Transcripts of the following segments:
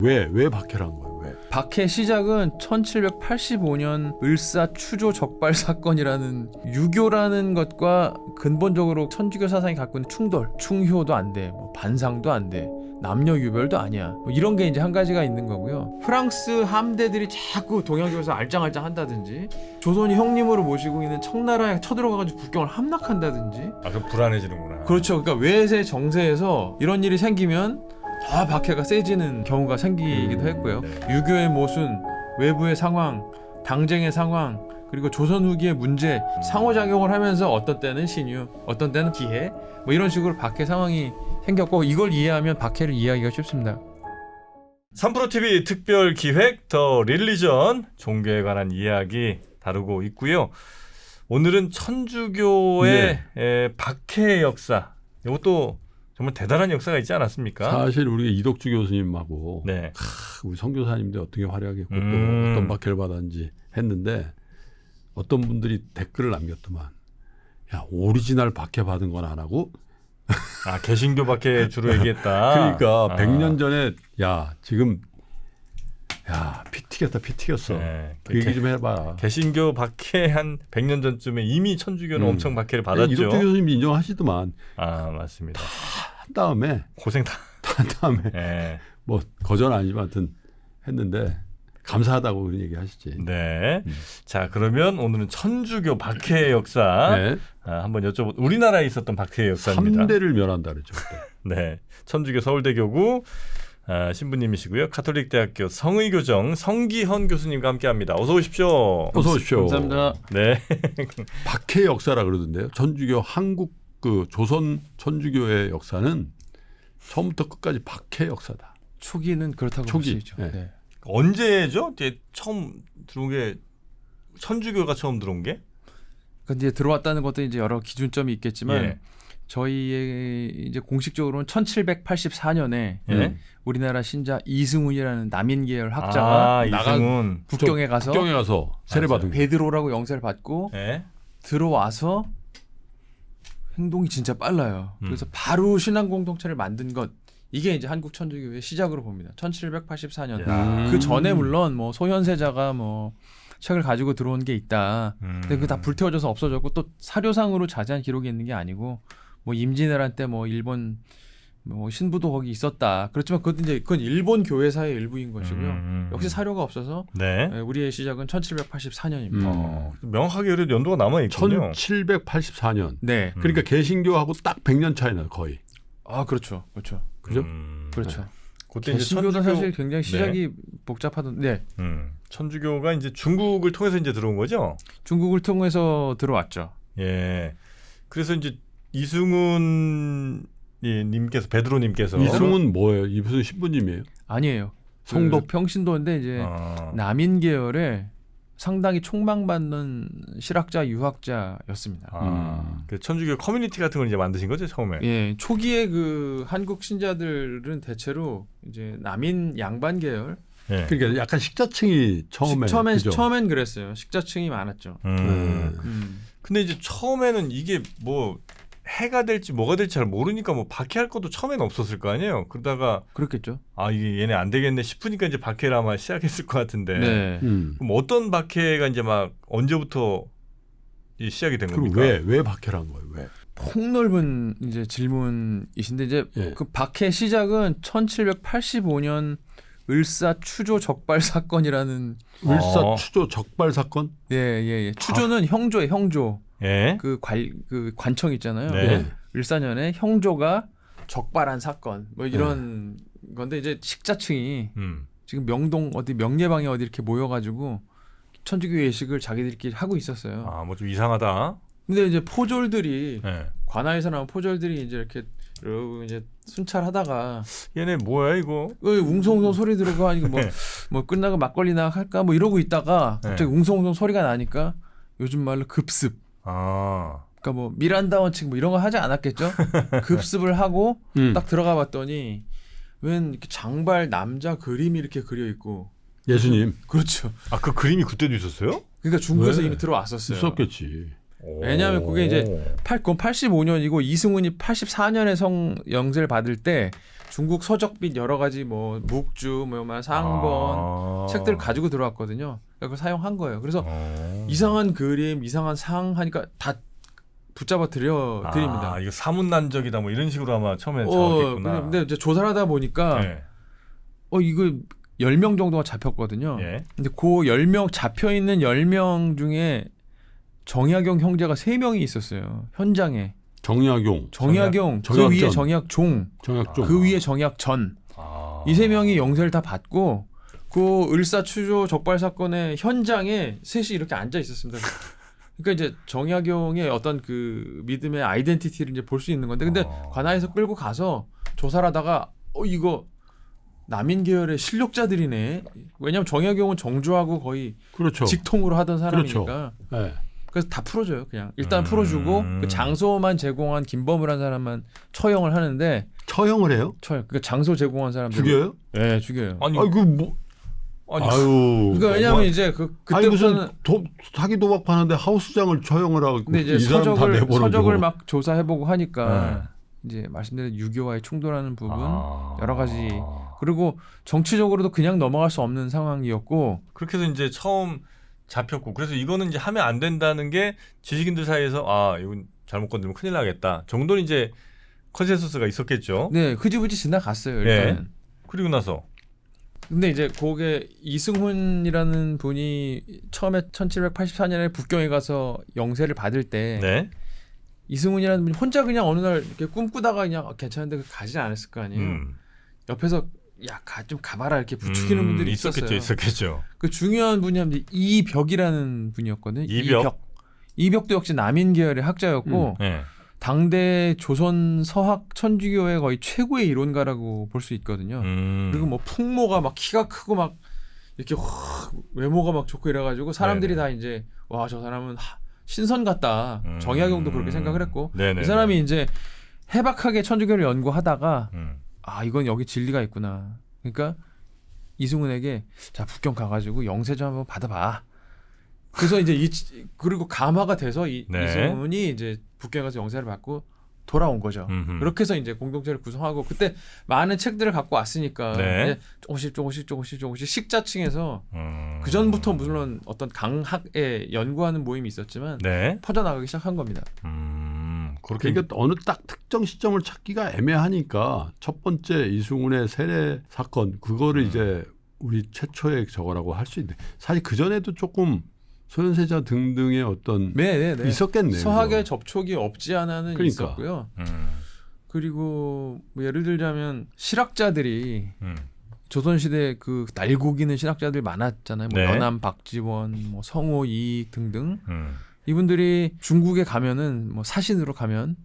왜 박해를 한 거예요? 왜? 박해 시작은 1785년 을사 추조 적발 사건이라는 유교라는 것과 근본적으로 천주교 사상이 갖고 있는 충돌, 충효도 안 돼, 뭐 반상도 안 돼, 남녀 유별도 아니야. 뭐 이런 게 이제 한 가지가 있는 거고요. 프랑스 함대들이 자꾸 동양교에서 알짱알짱 한다든지, 조선이 형님으로 모시고 있는 청나라에 쳐들어가가지고 국경을 함락한다든지. 아, 그럼 불안해지는구나. 그렇죠. 그러니까 외세 정세에서 이런 일이 생기면 더 박해가 세지는 경우가 생기기도 했고요. 네. 유교의 모순, 외부의 상황, 당쟁의 상황, 그리고 조선 후기의 문제 상호작용을 하면서 어떤 때는 신유, 어떤 때는 기해, 뭐 이런 식으로 박해 상황이 생겼고, 이걸 이해하면 박해를 이해하기가 쉽습니다. 3프로TV 특별 기획 더 릴리전, 종교에 관한 이야기 다루고 있고요. 오늘은 천주교의 박해의 역사, 이것도 정말 대단한 역사가 있지 않았습니까? 사실 우리가 이덕주 교수님하고 네. 우리 선교사님들 어떻게 활약했고 또 어떤 박해를 받았는지 했는데, 어떤 분들이 댓글을 남겼더만, 야, 오리지널 박해 받은 건 안 하고, 아, 개신교 박해 주로 얘기했다. 그러니까 100년 전에 야 지금 피 튀겼어. 네. 그 얘기 좀 해봐. 개신교 박해 한 100년 전쯤에 이미 천주교는 엄청 박해를 받았죠. 이덕주 교수님이 인정하시더만. 아, 맞습니다. 한 다음에 고생 다. 한 다음에 네. 뭐 거절은 아니지만 하여튼 했는데 감사하다고 그런 얘기 하시지. 네. 자, 그러면 오늘은 천주교 박해의 역사 네. 한번 여쭤보. 우리나라에 있었던 박해의 역사입니다. 3대를 멸한다 그랬죠. 그때. 네. 천주교 서울대교구 신부님이시고요. 카톨릭대학교 성의교정 성기헌 교수님과 함께합니다. 어서 오십시오. 어서 오십시오. 감사합니다. 네. 박해 역사라 그러던데요. 천주교 한국 그 조선 천주교의 역사는 처음부터 끝까지 박해 역사다. 초기는 그렇다고 볼 초기. 수 있죠. 네. 네. 언제죠? 이제 처음 들어온 게 천주교가 처음 들어온 게? 근데 이제 들어왔다는 것도 이제 여러 기준점이 있겠지만, 예. 저희의 이제 공식적으로는 1784년에 예. 우리나라 신자 이승훈이라는 남인 계열 학자가 이승훈. 국경에 가서 국경에 가서 세례 받은 거. 베드로라고 영세를 받고 예. 들어와서 행동이 진짜 빨라요. 그래서 바로 신앙 공동체를 만든 것, 이게 이제 한국 천주교의 시작으로 봅니다. 1784년. 야. 그 전에 물론 뭐 소현세자가 뭐 책을 가지고 들어온 게 있다. 근데 그게 다 불태워져서 없어졌고, 또 사료상으로 자세한 기록이 있는 게 아니고, 뭐 임진왜란 때 뭐 일본 뭐 신부도 거기 있었다. 그렇지만 그건 일본 교회사의 일부인 것이고요. 역시 사료가 없어서 네. 우리의 시작은 1784년입니다. 명확하게 그래도 연도가 남아 있군요. 1784년. 네. 그러니까 개신교하고 딱 100년 차이 나요, 거의. 아, 그렇죠. 그렇죠. 그죠? 그렇죠. 그때 이제 개신교도 천주교 사실 굉장히 시작이 복잡하던. 네. 천주교가 이제 중국을 통해서 이제 들어온 거죠. 중국을 통해서 들어왔죠. 예. 그래서 이제 이승훈 님께서 베드로님께서 이승훈 뭐예요? 이 무슨 신부님이에요? 아니에요. 성도? 그 평신도인데 이제 남인 계열의 상당히 촉망받는 실학자 유학자였습니다. 그 천주교 커뮤니티 같은 걸 이제 만드신 거죠, 처음에. 예, 초기에 그 한국 신자들은 대체로 이제 남인 양반 계열. 예. 그러니까 약간 식자층이 처음엔 그랬어요. 식자층이 많았죠. 근데 이제 처음에는 이게 뭐 해가 될지 뭐가 될지 잘 모르니까 뭐 박해할 것도 처음에는 없었을 거 아니에요. 그러다가 그렇겠죠. 아, 이게 얘네 안 되겠네 싶으니까 이제 박해를 아마 시작했을 것 같은데. 네. 그럼 어떤 박해가 이제 막 언제부터 시작이 된 겁니까? 왜 박해를 한 거예요? 왜? 폭넓은 이제 질문이신데, 이제 예. 그 박해 시작은 1785년 을사 추조 적발 사건이라는. 을사 추조 적발 사건? 예. 추조는 형조예요, 형조. 예. 그 관청 있잖아요. 네. 을사년에 형조가 적발한 사건, 뭐 이런 건데, 이제 식자층이 지금 명동 어디 명예방에 어디 이렇게 모여가지고 천주교 예식을 자기들끼리 하고 있었어요. 아, 뭐 좀 이상하다. 근데 이제 포졸들이 예. 관아에서 나온 포졸들이 이제 이렇게 이제 순찰하다가 얘네 뭐야 이거? 웅성웅성 소리 들어가, 이거 뭐 끝나고 막걸리나 할까 뭐 이러고 있다가 갑자기 웅성웅성 소리가 나니까 요즘 말로 급습. 아. 그러니까 뭐 미란다 원칙 뭐 이런 거 하지 않았겠죠? 급습을 하고 딱 들어가 봤더니 웬 이렇게 장발 남자 그림이 이렇게 그려 있고. 예수님. 그렇죠. 아, 그 그림이 그때도 있었어요? 그러니까 중국에서 왜? 이미 들어왔었어요. 있었겠지. 왜냐하면 그게 이제 그건 85년이고 이승훈이 84년에 영세를 받을 때 중국 서적빛 여러 가지 뭐 묵주, 뭐 상번 책들을 가지고 들어왔거든요. 그러니까 그걸 사용한 거예요. 그래서 이상한 그림, 이상한 상 하니까 다 붙잡아 드립니다. 이거 사문난적이다 뭐 이런 식으로 아마 처음에 잡았겠구나. 근데 이제 조사를 하다 보니까 네. 이거 10명 정도가 잡혔거든요. 예. 근데 그 10명 잡혀 있는 10명 중에 정약용 형제가 3명이 있었어요. 현장에. 정약용, 그 위에 정약종, 정약종. 그 위에 정약전. 이 3명이 영세를 다 받고 그 을사추조 적발 사건의 현장에 셋이 이렇게 앉아 있었습니다. 그러니까 이제 정약용의 어떤 그 믿음의 아이덴티티를 이제 볼 수 있는 건데, 근데 관아에서 끌고 가서 조사를 하다가 이거 남인 계열의 실력자들이네. 왜냐하면 정약용은 정조하고 거의 그렇죠. 직통으로 하던 사람이니까. 그렇죠. 네. 그래서 다 풀어줘요. 그냥 일단 풀어주고 그 장소만 제공한 김범을 한 사람만 처형을 하는데. 처형을 해요? 그러니까 장소 제공한 사람들 죽여요? 네, 죽여요. 아니 그 뭐? 아유. 그러니까 왜냐하면 이제 그때부터는 무슨 사기 도박 파는데 하우스장을 처형을 하고 근데 이제 이 사람 다 내버려두고. 서적을 막 조사해보고 하니까 이제 말씀드린 유교와의 충돌하는 부분 여러 가지, 그리고 정치적으로도 그냥 넘어갈 수 없는 상황이었고, 그렇게 해서 이제 처음 잡혔고, 그래서 이거는 이제 하면 안 된다는 게 지식인들 사이에서 이건 잘못 건드리면 큰일 나겠다 정도는 이제 컨센서스가 있었겠죠. 네, 흐지부지 지나갔어요 일단은. 그리고 나서 근데 이제 거기에 이승훈이라는 분이 처음에 1784년에 북경에 가서 영세를 받을 때 네. 이승훈이라는 분이 혼자 그냥 어느 날 이렇게 꿈꾸다가 그냥 괜찮은데 가지 않았을 거 아니에요. 옆에서 좀 가봐라 이렇게 부추기는 분들이 있었어요. 있었겠죠. 그 중요한 분이 한 이벽이라는 분이었거든요. 이벽도 역시 남인 계열의 학자였고 네. 당대 조선 서학 천주교의 거의 최고의 이론가라고 볼 수 있거든요. 그리고 뭐 풍모가 막 키가 크고 막 이렇게 외모가 막 좋고 이래가지고 사람들이 다 이제 저 사람은 신선 같다. 정약용도 그렇게 생각을 했고, 이 사람이 이제 해박하게 천주교를 연구하다가 이건 여기 진리가 있구나. 그러니까 이승훈에게 자 북경 가가지고 영세 좀 한번 받아봐. 그래서 이제 그리고 감화가 돼서 이승훈이 이제 북경에 가서 영세를 받고 돌아온 거죠. 그렇게 해서 이제 공동체를 구성하고, 그때 많은 책들을 갖고 왔으니까 이제 조금씩 식자층에서 그 전부터 물론 어떤 강학에 연구하는 모임이 있었지만 퍼져나가기 시작한 겁니다. 그러니까 어느 딱 특정 시점을 찾기가 애매하니까 첫 번째 이승훈의 세례 사건 그거를 이제 우리 최초의 저거라고 할 수 있는데, 사실 그 전에도 조금 소현세자 등등의 어떤 있었겠네요. 서학의 접촉이 없지 않아는 그러니까. 있었고요. 그리고 뭐 예를 들자면 실학자들이 조선시대 그 날고기는 실학자들이 많았잖아요. 뭐 연암 박지원, 뭐 성호 이익 등등. 이분들이 중국에 가면은 뭐 사신으로 가면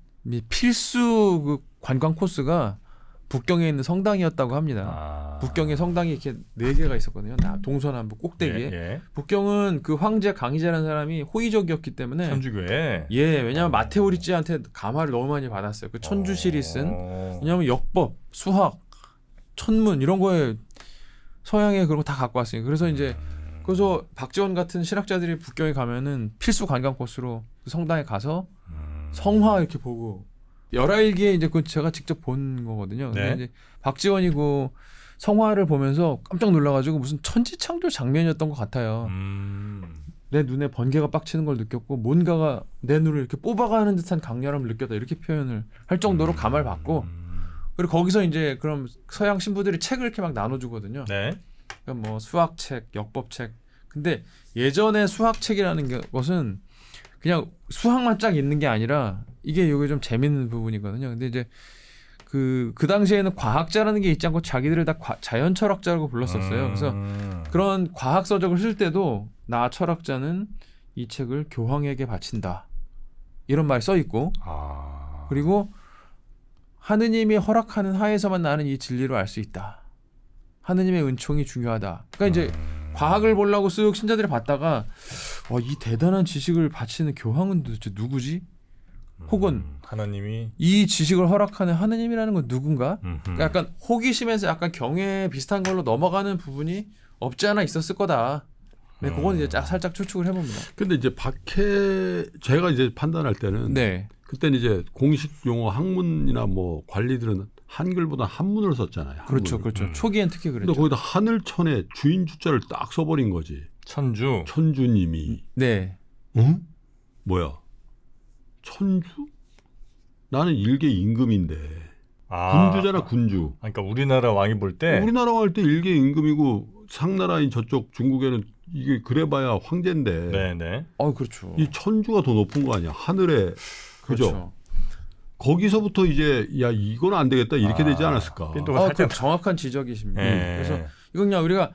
필수 그 관광 코스가 북경에 있는 성당이었다고 합니다. 북경에 성당이 이렇게 4개가 있었거든요. 동서남북 꼭대기에. 북경은 그 황제 강희제라는 사람이 호의적이었기 때문에 천주교에. 왜냐하면 마테오리치한테 감화를 너무 많이 받았어요. 그 천주실이 쓴. 왜냐하면 역법, 수학, 천문 이런 거에 서양에 그런 거 다 갖고 왔으니까. 그래서 이제 그래서 박지원 같은 실학자들이 북경에 가면은 필수 관광 코스로 그 성당에 가서 성화 이렇게 보고. 열하일기에 이제 그 제가 직접 본 거거든요. 근데 이제 박지원이고 성화를 보면서 깜짝 놀라가지고 무슨 천지창조 장면이었던 것 같아요. 내 눈에 번개가 빡치는 걸 느꼈고 뭔가가 내 눈을 이렇게 뽑아가는 듯한 강렬함을 느꼈다, 이렇게 표현을 할 정도로 감화를 받고, 그리고 거기서 이제 그럼 서양 신부들이 책을 이렇게 막 나눠주거든요. 그러니까 뭐 수학책, 역법책. 근데 예전에 수학책이라는 것은 그냥 수학만 쫙 있는 게 아니라 이게 좀 재밌는 부분이거든요. 근데 이제 그 당시에는 과학자라는 게 있지 않고 자기들을 다 자연 철학자라고 불렀었어요. 그래서 그런 과학 서적을 쓸 때도 나 철학자는 이 책을 교황에게 바친다, 이런 말이 써 있고, 그리고 하느님이 허락하는 하에서만 나는 이 진리를 알 수 있다. 하느님의 은총이 중요하다. 그러니까 이제 과학을 보려고 쓱 신자들이 봤다가 이 대단한 지식을 바치는 교황은 도대체 누구지? 혹은 하나님이 이 지식을 허락하는 하느님이라는 건 누군가? 그러니까 약간 호기심에서 약간 경외 비슷한 걸로 넘어가는 부분이 없지 않아 있었을 거다. 네, 그건 이제 살짝 추측을 해봅니다. 근데 이제 제가 이제 판단할 때는 네. 그때는 이제 공식 용어 학문이나 뭐 관리들은 한글보다 한문을 썼잖아요. 한문을. 그렇죠, 그렇죠. 초기엔 특히 근데 그랬죠. 거기다 하늘천에 주인 주자를 딱 써버린 거지. 천주. 천주님이. 네. 응? 뭐야? 천주? 나는 일개 임금인데. 군주잖아, 군주. 그러니까 우리나라 왕이 볼 때 우리나라 왕 할 때 일개 임금이고 상나라인 저쪽 중국에는 이게 그래봐야 황제인데. 네네. 그렇죠. 이 천주가 더 높은 거 아니야? 하늘에. 그죠? 그렇죠. 거기서부터 이제 야 이건 안 되겠다 이렇게 되지 않았을까? 빈도가 살짝 그 정확한 지적이십니다. 네. 그래서 이건 그냥 우리가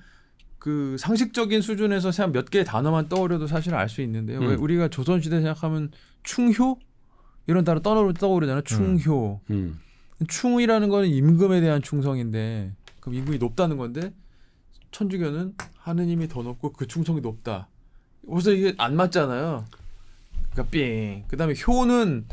그 상식적인 수준에서 그냥 몇 개의 단어만 떠오려도 사실 알 수 있는데요. 왜 우리가 조선시대 생각하면 충효 이런 단어 떠오르잖아요. 충효. 충이라는 거는 임금에 대한 충성인데 그럼 임금이 높다는 건데 천주교는 하느님이 더 높고 그 충성이 높다. 그래서 이게 안 맞잖아요. 그러니까 삥. 그다음에 효는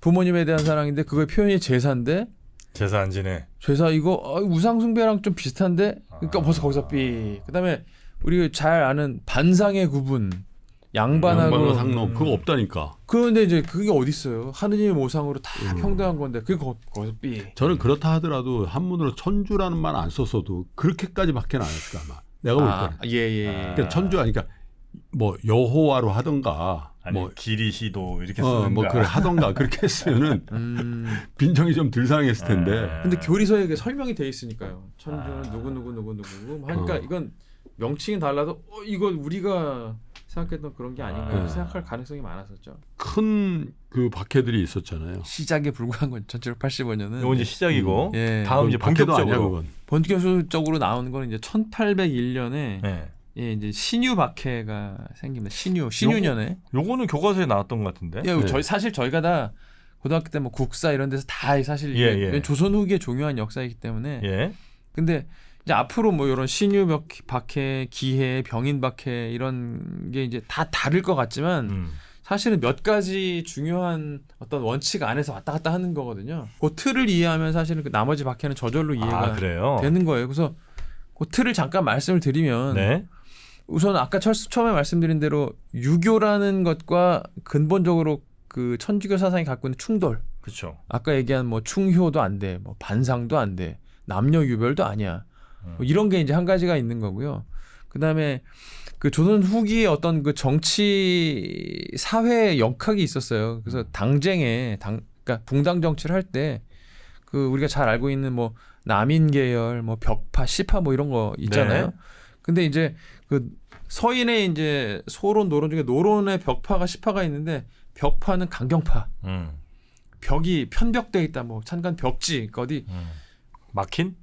부모님에 대한 사랑인데 그거의 표현이 제사인데 제사 안 지내. 제사 이거 우상숭배랑 좀 비슷한데 그러니까 벌써 거기서 삐. 그다음에 우리 잘 아는 반상의 구분 양반하고 상놈 그거 없다니까. 그런데 이제 그게 어디 있어요? 하느님의 모상으로 다 평등한 건데 그게 거기서 삐. 저는 그렇다 하더라도 한문으로 천주라는 말 안 썼어도 그렇게까지 밖에는 안 했을까 아마. 내가 볼 때는. 예. 그러니까 천주가 그러니까 뭐 여호와로 하던가 아니 뭐 기리시도 이렇게 쓰는가. 뭐 그래 하던가 그렇게 했으면은 빈정이 좀 덜 상했을 텐데. 근데 교리서에 이게 설명이 돼 있으니까요. 천주는 누구 하니까 이건 명칭이 달라도 이거 우리가 생각했던 그런 게 아닌가 생각할 가능성이 많았었죠. 큰 그 박해들이 있었잖아요. 시작에 불과한 건 1785년은 이건 이제 시작이고 예. 다음 이제 박해도 아니야 본격적으로 그건. 본격적으로 나오는 거는 이제 1801년에 네. 예, 이제 신유 박해가 생깁니다. 신유년에. 요거는 교과서에 나왔던 것 같은데. 예, 사실 저희가 다 고등학교 때 뭐 국사 이런 데서 다 사실 예. 조선 후기의 중요한 역사이기 때문에. 예. 근데 이제 앞으로 뭐 이런 신유 박해, 기해, 병인 박해 이런 게 이제 다 다를 것 같지만 사실은 몇 가지 중요한 어떤 원칙 안에서 왔다 갔다 하는 거거든요. 그 틀을 이해하면 사실은 그 나머지 박해는 저절로 이해가 그래요? 되는 거예요. 그래서 그 틀을 잠깐 말씀을 드리면 네. 우선 아까 처음에 말씀드린 대로 유교라는 것과 근본적으로 그 천주교 사상이 갖고 있는 충돌. 그렇죠. 아까 얘기한 뭐 충효도 안 돼, 뭐 반상도 안 돼, 남녀 유별도 아니야. 뭐 이런 게 이제 한 가지가 있는 거고요. 그다음에 그 조선 후기에 어떤 그 정치 사회 역학이 있었어요. 그래서 당쟁에 그러니까 붕당 정치를 할 때 그 우리가 잘 알고 있는 뭐 남인 계열, 뭐 벽파, 시파 뭐 이런 거 있잖아요. 네. 근데 이제 그 서인의 이제 소론, 노론 중에 노론의 벽파가 시파가 있는데 벽파는 강경파. 벽이 편벽돼 있다. 뭐 찬간 벽지 어디 막힌?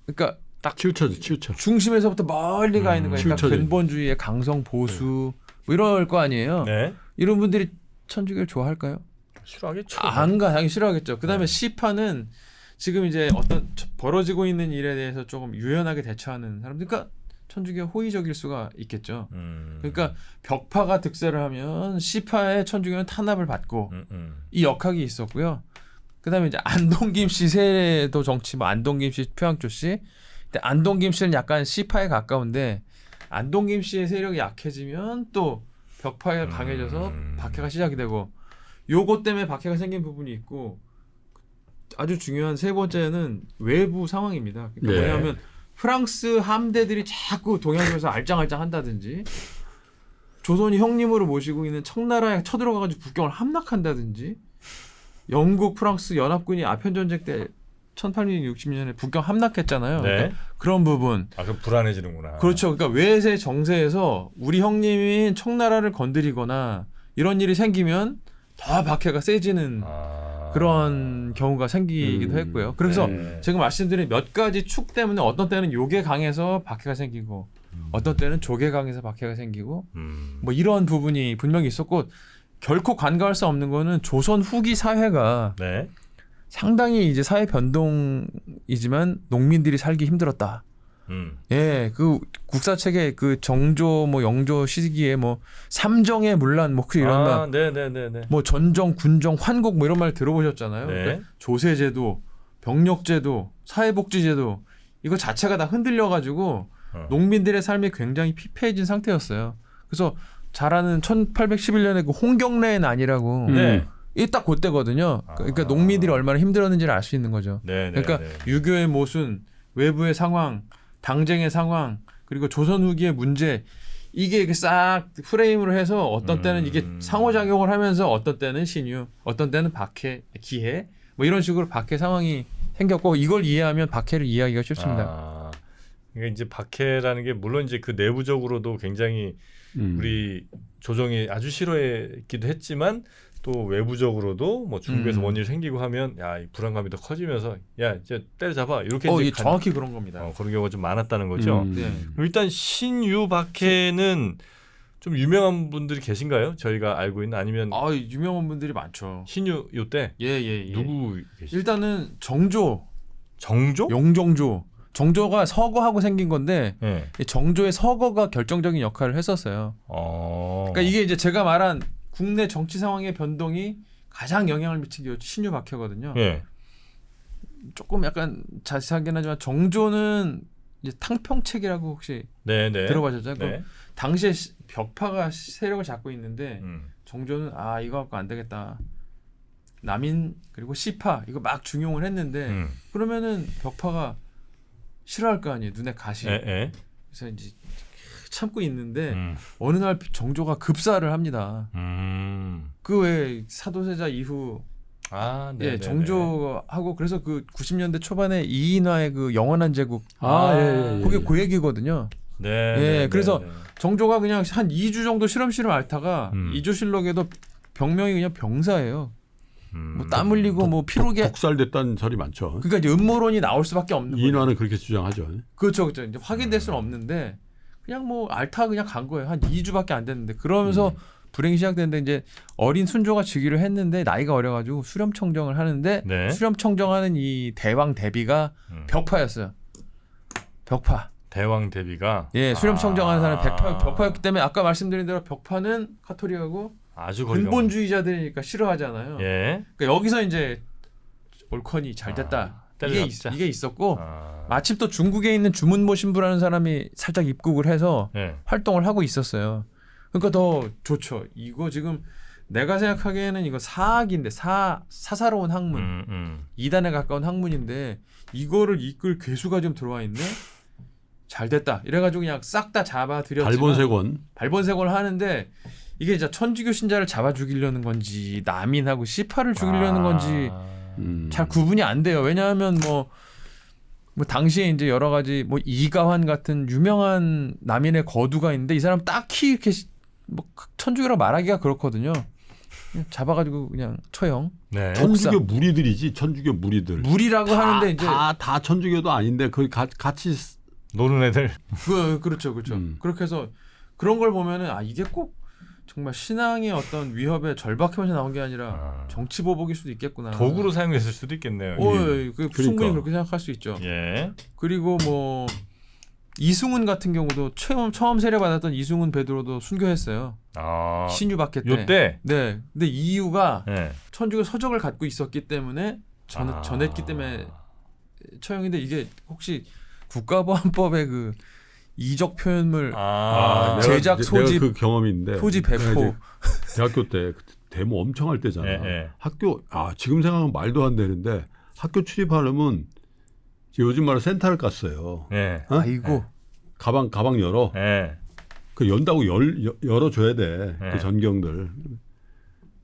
그러니까 딱 치우쳐져. 중심에서부터 멀리 가 있는 거니까 그러니까 치우쳐져. 근본주의의 강성 보수 뭐 이럴 거 아니에요. 네. 이런 분들이 천주교를 좋아할까요? 싫어하겠죠. 당연히 싫어하겠죠. 그다음에 시파는 지금 이제 어떤 벌어지고 있는 일에 대해서 조금 유연하게 대처하는 사람들, 그러니까 천주교 호의적일 수가 있겠죠. 그러니까 벽파가 득세를 하면 시파의 천주교는 탄압을 받고 이 역학이 있었고요. 그다음에 이제 안동김 씨 세도 정치, 뭐 안동김 씨, 표양조 씨. 근데 안동김 씨는 약간 시파에 가까운데 안동김 씨의 세력이 약해지면 또 벽파가 강해져서 박해가 시작이 되고 요거 때문에 박해가 생긴 부분이 있고 아주 중요한 세 번째는 외부 상황입니다. 그러니까 네. 뭐냐면 프랑스 함대들이 자꾸 동양에서 알짱알짱 한다든지 조선이 형님으로 모시고 있는 청나라에 쳐들어가가지고 국경을 함락한다든지 영국, 프랑스 연합군이 아편전쟁 때 1860년에 국경 함락했잖아요. 네. 그러니까 그런 부분. 그럼 불안해지는구나. 그렇죠. 그러니까 외세 정세에서 우리 형님이 청나라를 건드리거나 이런 일이 생기면 더 박해가 세지는 그런 경우가 생기기도 했고요. 그래서 제가 말씀드린 몇 가지 축 때문에 어떤 때는 요게 강해서 박해가 생기고 어떤 때는 조게 강해서 박해가 생기고 뭐 이런 부분이 분명히 있었고 결코 간과할 수 없는 거는 조선 후기 사회가 네. 상당히 이제 사회 변동이지만 농민들이 살기 힘들었다. 예, 그 국사 책에 그 정조 뭐 영조 시기에 뭐 삼정의 문란 뭐 이런 말, 네네네네. 뭐 전정, 군정, 환곡 뭐 이런 말 들어보셨잖아요. 네. 그러니까 조세제도, 병력제도, 사회복지제도 이거 자체가 다 흔들려 가지고 농민들의 삶이 굉장히 피폐해진 상태였어요. 그래서 잘 아는 1811년에 그 홍경래의 난이라고 네. 이 딱 그때거든요. 그러니까 농민들이 얼마나 힘들었는지를 알 수 있는 거죠. 네, 그러니까 유교의 모순, 외부의 상황, 당쟁의 상황, 그리고 조선 후기의 문제 이게 이렇게 싹 프레임으로 해서 어떤 때는 이게 상호작용을 하면서 어떤 때는 신유, 어떤 때는 박해, 기해 뭐 이런 식으로 박해 상황이 생겼고 이걸 이해하면 박해를 이해하기가 쉽습니다. 그러니까 이제 박해라는 게 물론 이제 그 내부적으로도 굉장히 우리 조정이 아주 싫어했기도 했지만 또 외부적으로로도 뭐 중국에서 뭔 일 생기고 하면 야, 이 불안감이 더 커지면서 야, 이제 때려잡아 이렇게 이제 이게 정확히 그런 겁니다. 그런 경우가 좀 많았다는 거죠. 네. 일단 신유 박해는 좀 유명한 분들이 계신가요? 저희가 알고 있는 아니면 유명한 분들이 많죠. 신유 때 예. 누구 계시죠? 일단은 정조, 정조? 용정조. 정조가 서거하고 생긴 건데 네. 이 정조의 서거가 결정적인 역할을 했었어요. 그러니까 이게 이제 제가 말한 국내 정치 상황의 변동이 가장 영향을 미친 게 신유 박해거든요. 예. 조금 약간 자세하긴 하지만 정조는 이제 탕평책이라고 혹시 네네. 들어보셨죠? 네. 당시에 벽파가 세력을 잡고 있는데 정조는 이거 갖고 안 되겠다. 남인 그리고 시파 이거 막 중용을 했는데 그러면은 벽파가 싫어할 거 아니에요. 눈에 가시. 그래서 이제 참고 있는데 어느 날 정조가 급사를 합니다. 그 외에 사도세자 이후 정조하고 그래서 그 90년대 초반에 이인화의 그 영원한 제국 그게 그 얘기거든요. 그래서 정조가 그냥 한 2주 정도 실험실을 앓다가 이조실록에도 병명이 그냥 병사예요. 뭐 땀 흘리고 뭐 피로게 독살됐다는 설이 많죠. 그러니까 이제 음모론이 나올 수밖에 없는 거예요. 이인화는 그렇게 주장하죠. 그렇죠. 이제 확인될 수는 없는데 그냥 뭐 앓다 그냥 간 거예요. 한 2주밖에 안 됐는데 그러면서 불행이 시작됐는데 이제 어린 순조가 즉위를 했는데 나이가 어려가지고 수렴청정을 하는데 수렴청정하는 이 대왕 대비가 벽파였어요. 벽파. 대왕 대비가 수렴청정하는 사람이 벽파였기 때문에 아까 말씀드린 대로 벽파는 카톨릭하고 아주 근본주의자들이니까 싫어하잖아요. 그러니까 여기서 이제 올컨이 잘 됐다. 이게 있었고 마침 또 중국에 있는 주문모 신부라는 사람이 살짝 입국을 해서 활동을 하고 있었어요. 그러니까 더 좋죠. 이거 지금 내가 생각하기에는 이거 사학인데 사사로운 학문, 이단에 가까운 학문인데 이거를 이끌 괴수가 좀 들어와 있네. 잘 됐다. 이래가지고 그냥 싹 다 잡아들였지만 발본색원을 하는데 이게 이제 천주교 신자를 잡아 죽이려는 건지 남인하고 시파를 죽이려는 건지 잘 구분이 안 돼요. 왜냐하면 뭐 당시에 이제 여러 가지 뭐 이가환 같은 유명한 남인의 거두가 있는데 이 사람 딱히 이렇게 뭐 천주교라 말하기가 그렇거든요. 그냥 잡아가지고 그냥 처형. 천주교 무리들이지. 천주교 무리들. 무리라고 하는데 이제 다 천주교도 아닌데 그 같이 노는 애들. 그렇죠. 그렇게 해서 그런 걸 보면은 이게 꼭 정말 신앙의 어떤 위협에 절박하면서 나온 게 아니라 정치 보복일 수도 있겠구나. 도구로 사용했을 수도 있겠네요. 충분히 그렇게 생각할 수 있죠. 그리고 뭐 이승훈 같은 경우도 처음 세례받았던 이승훈 베드로도 순교했어요. 신유 박해 때. 요때? 네. 근데 이유가 천주교 서적을 갖고 있었기 때문에 전했기 때문에 처형인데 이게 혹시 국가보안법의 그 이적 표현물 제작 소집 내가 그 경험이 있는데 토지 배포 대학교 때 데모 엄청 할 때잖아. 학교 지금 생각하면 말도 안 되는데 학교 출입하려면 요즘 말로 센터를 깠어요. 아이고 가방 열어. 그 연다고 열어줘야 돼. 그 전경들.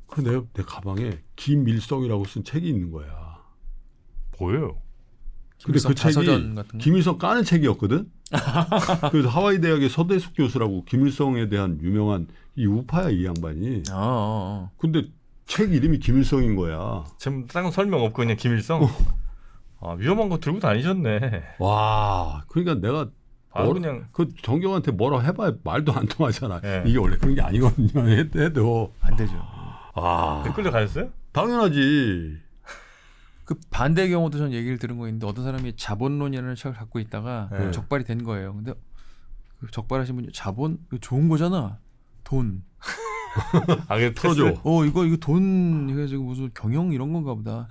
그 내 가방에 김일성이라고 쓴 책이 있는 거야. 보여요. 근데 그 책이 김일성 까는 책이었거든. 그래서 하와이 대학의 서대숙 교수라고 김일성에 대한 유명한 이 우파야 이 양반이. 근데 책 이름이 김일성인 거야. 지금 다른 설명 없고 그냥 김일성. 위험한 거 들고 다니셨네. 와, 그러니까 내가 그냥 그 정경한테 뭐라 해봐야 말도 안 통하잖아. 이게 원래 그런 게 아니거든요. 해도 안 되죠. 끌려 가셨어요? 당연하지. 그 반대의 경우도 전 얘기를 들은 거 있는데 어떤 사람이 자본론이라는 책을 갖고 있다가 적발이 된 거예요. 근데 그 적발하신 분이 자본 이거 좋은 거잖아. 돈. 그래 풀어줘. 이거 돈 해가지고 무슨 경영 이런 건가 보다.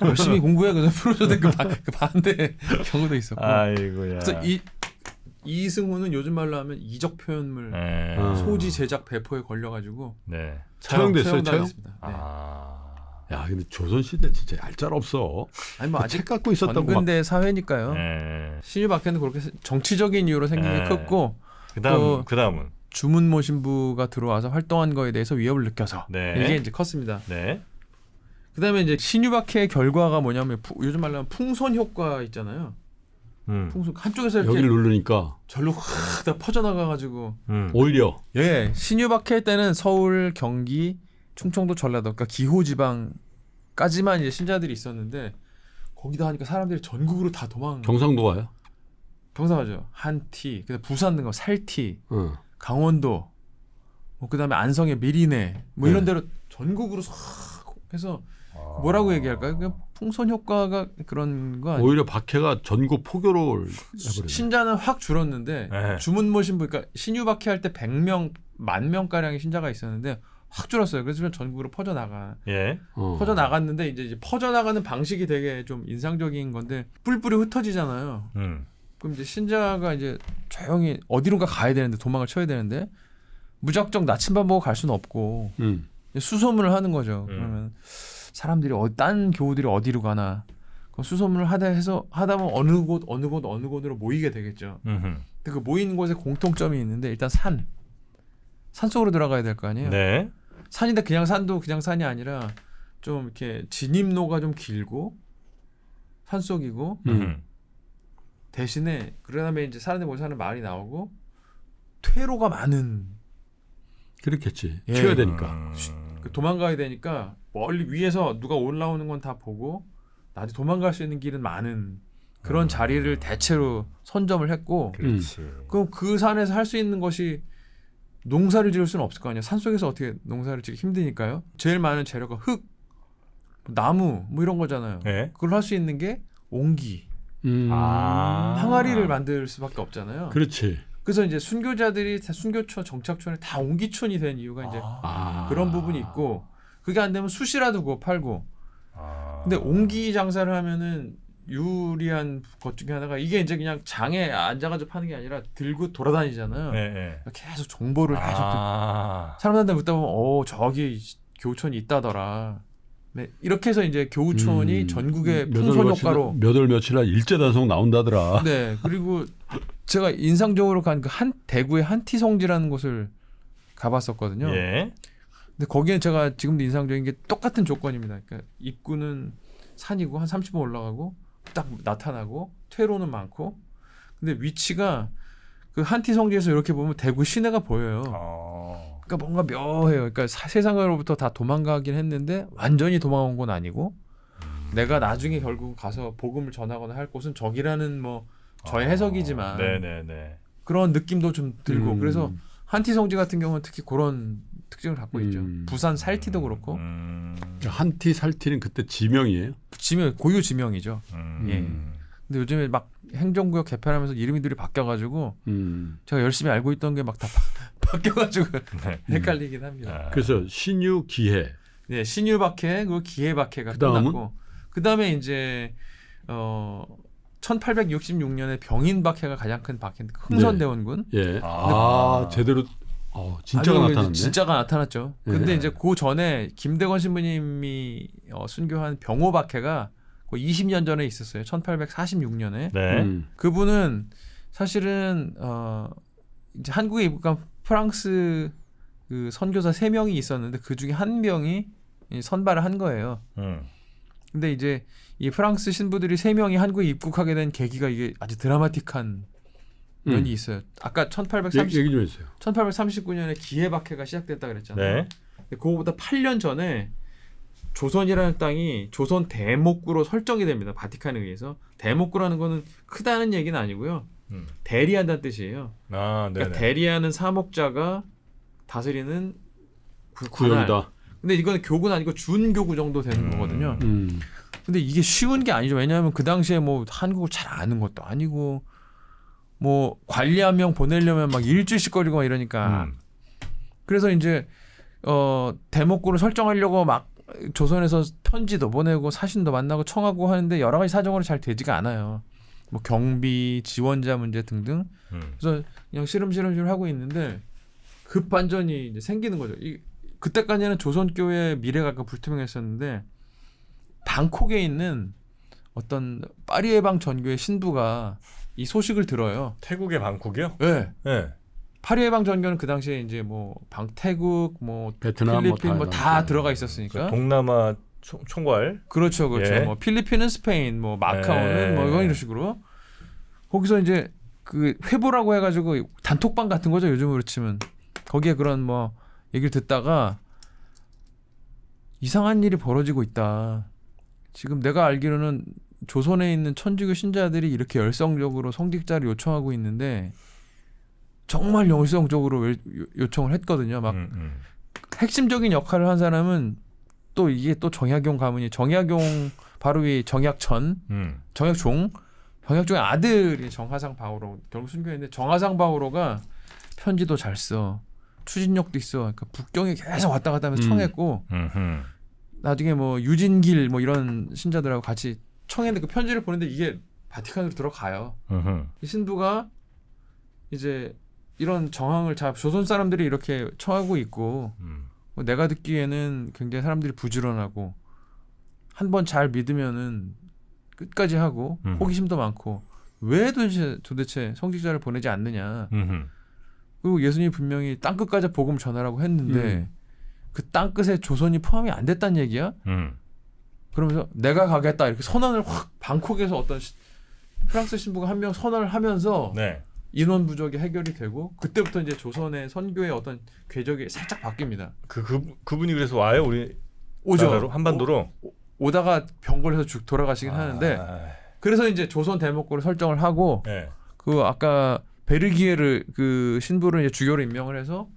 열심히 공부해 그래서 풀어줘야 그 반대 경우도 있었고. 아이고야. 그래서 이승우는 요즘 말로 하면 이적 표현물 네. 소지 제작 배포에 걸려가지고 네. 처형됐어요, 처형? 처형당했습니다. 네. 아. 야, 근데 조선 시대 진짜 얄짤없어. 아니 뭐 아직 책 갖고 있었다고 막. 전근대 사회니까요. 네. 신유박해는 그렇게 정치적인 이유로 생긴 게 네. 컸고 그다음 그다음은 주문모 신부가 들어와서 활동한 거에 대해서 위협을 느껴서 네. 이게 이제 컸습니다. 네. 그다음에 이제 신유박해의 결과가 뭐냐면 요즘 말로 하면 풍선 효과 있잖아요. 풍선 한쪽에서 이렇게 여기를 누르니까 절로 확 다 퍼져나가가지고 오히려 예 신유박해 때는 서울, 경기, 충청도, 전라도 그러니까 기호지방까지만 이제 신자들이 있었는데 거기다 하니까 사람들이 전국으로 다 경상도가요? 경상하죠. 한티, 그다음 부산 등거 살티, 어. 강원도, 뭐 그다음에 안성의 미리네 뭐 이런 네. 데로 전국으로 싹 해서 뭐라고 얘기할까요? 그냥 풍선 효과가 그런 거 아니에요? 오히려 박해가 전국 포교를 해버렸네. 신자는 확 줄었는데 네. 주문모 신부 그러니까 신유박해 할 때 100명, 10,000명 가량의 신자가 있었는데 확 줄었어요. 그래서 전국으로 예. 퍼져 나갔는데 이제 퍼져 나가는 방식이 되게 좀 인상적인 건데 뿔뿔이 흩어지잖아요. 그럼 이제 신자가 이제 조용히 어디론가 가야 되는데 도망을 쳐야 되는데 무작정 나침반 보고 갈 수는 없고 수소문을 하는 거죠. 그러면 사람들이 딴 교우들이 어디로 가나 그럼 수소문을 하다 보면 어느 곳으로 모이게 되겠죠. 근데 그 모이는 곳에 공통점이 있는데 일단 산 속으로 들어가야 될 거 아니에요. 네. 산인데 그냥 산도 그냥 산이 아니라 좀 이렇게 진입로가 좀 길고 산속이고 대신에 그다음에 이제 사람들이 모여 사는 마을이 나오고 퇴로가 많은 그렇겠지. 예. 튀어야 되니까. 도망가야 되니까 멀리 위에서 누가 올라오는 건 다 보고 나중에 도망갈 수 있는 길은 많은 그런 자리를 대체로 선점을 했고 그렇지. 그럼 그 산에서 할 수 있는 것이 농사를 지을 수는 없을 거 아니에요. 산속에서 어떻게 농사를 짓기 힘드니까요. 제일 많은 재료가 흙, 나무 뭐 이런 거잖아요. 네. 그걸 할 수 있는 게 옹기, 항아리를 만들 수밖에 없잖아요. 그렇지. 그래서 이제 순교자들이 순교촌 정착촌에 다 옹기촌이 된 이유가 이제 그런 부분이 있고 그게 안 되면 숯이라도 구워 팔고. 근데 옹기 장사를 하면은 유리한 것 중에 하나가 이게 이제 그냥 장에 앉아가지고 파는 게 아니라 들고 돌아다니잖아요. 네. 계속 정보를 계속 사람들한테 묻다 보면 저기 교우촌이 있다더라. 네, 이렇게 해서 이제 교우촌이 전국의 풍선 효과로 몇 월 며칠날 일제단속 나온다더라. 네. 그리고 제가 인상적으로 간 그 대구의 한티성지라는 곳을 가봤었거든요. 예. 근데 거기는 제가 지금도 인상적인 게 똑같은 조건입니다. 그러니까 입구는 산이고 한 30분 올라가고 딱 나타나고 퇴로는 많고 근데 위치가 그 한티성지에서 이렇게 보면 대구 시내가 보여요. 그러니까 뭔가 묘해요. 그러니까 세상으로부터 다 도망가긴 했는데 완전히 도망온 건 아니고 내가 나중에 결국 가서 복음을 전하거나 할 곳은 저기라는 뭐 저의 해석이지만 네네네. 그런 느낌도 좀 들고 그래서 한티성지 같은 경우는 특히 그런 특징을 갖고 있죠. 부산 살티도 그렇고 한티 살티는 그때 지명이에요? 지명 고유 지명이죠. 예. 근데 요즘에 막 행정구역 개편하면서 이름들이 바뀌어가지고 제가 열심히 알고 있던 게 막 다 바뀌어가지고 헷갈리긴 합니다. 그래서 신유 기해. 네, 신유박해 그리고 기해박해가 그다음은? 끝났고 그 다음에 이제 1866년에 병인박해가 가장 큰 박해인데 흥선대원군. 예. 제대로 진짜가 아주 나타났네. 진짜가 나타났죠. 근데 이제 그 전에 김대건 신부님이 순교한 병호박해가 그 20년 전에 있었어요. 1846년에. 네. 그분은 사실은 이제 한국에 입국한 프랑스 그 선교사 3명이 있었는데 그 중에 한 명이 선발을 한 거예요. 근데 이제 이 프랑스 신부들이 3명이 한국에 입국하게 된 계기가 이게 아주 드라마틱한 면이 있어요. 아까 얘기 좀 해주세요. 1839년에 기해박해가 시작됐다 그랬잖아요. 네. 근데 그거보다 8년 전에 조선이라는 땅이 조선 대목구로 설정이 됩니다. 바티칸에 의해서. 대목구라는 거는 크다는 얘기는 아니고요. 대리한다는 뜻이에요. 그러니까 대리하는 사목자가 다스리는 구역이다. 근데 이건 교구는 아니고 준교구 정도 되는 거거든요. 근데 이게 쉬운 게 아니죠. 왜냐하면 그 당시에 뭐 한국을 잘 아는 것도 아니고 뭐 관리 한 명 보내려면 막 일주일씩 걸리고 막 이러니까. 그래서 이제 대목구를 설정하려고 막 조선에서 편지도 보내고 사신도 만나고 청하고 하는데 여러 가지 사정으로 잘 되지가 않아요. 뭐 경비, 지원자 문제 등등. 그래서 그냥 시름시름 하고 있는데 급반전이 이제 생기는 거죠. 그때까지는 조선교회 미래가 약간 불투명했었는데 방콕에 있는 어떤 파리예방 전교의 신부가 이 소식을 들어요. 태국의 방콕이요? 네. 네. 파리예방 전교는 그 당시에 이제 뭐 태국, 뭐 베트남, 필리핀 뭐 다 들어가 있었으니까. 동남아 총괄. 그렇죠. 예. 뭐 필리핀은 스페인, 뭐 마카오는 예. 뭐 이런 식으로. 거기서 이제 그 회보라고 해가지고 단톡방 같은 거죠. 요즘으로 치면 거기에 그런 뭐 얘기를 듣다가 이상한 일이 벌어지고 있다. 지금 내가 알기로는 조선에 있는 천주교 신자들이 이렇게 열성적으로 성직자를 요청하고 있는데 정말 열성적으로 요청을 했거든요. 막 핵심적인 역할을 한 사람은 또 이게 또 정약용 가문이 정약용 바로 위 정약천, 정약종의 아들이 정하상 바오로 결국 순교했는데 정하상 바오로가 편지도 잘 써. 추진력도 있어. 그러니까 북경에 계속 왔다 갔다 하면서 청했고 나중에 뭐 유진길 뭐 이런 신자들하고 같이 청했는데 그 편지를 보는데 이게 바티칸으로 들어가요. 이 신부가 이제 이런 정황을 조선 사람들이 이렇게 청하고 있고 뭐 내가 듣기에는 굉장히 사람들이 부지런하고 한 번 잘 믿으면은 끝까지 하고 호기심도 많고 왜 도대체 성직자를 보내지 않느냐. 그리고 예수님이 분명히 땅끝까지 복음을 전하라고 했는데 그 땅끝에 조선이 포함이 안 됐다는 얘기야? 그러면서 내가 가겠다 이렇게 선언을 확 방콕에서 어떤 프랑스 신부가 한 명 선언을 하면서 네. 인원 부족이 해결이 되고 그때부터 이제 조선의 선교의 어떤 궤적이 살짝 바뀝니다. 그분이 그래서 와요 우리 오죠. 나라로 한반도로 오다가 병 걸려서 돌아가시긴 하는데 그래서 이제 조선 대목구를 설정을 하고 네. 그 아까 베르기에를 그 신부를 이제 주교로 임명을 해서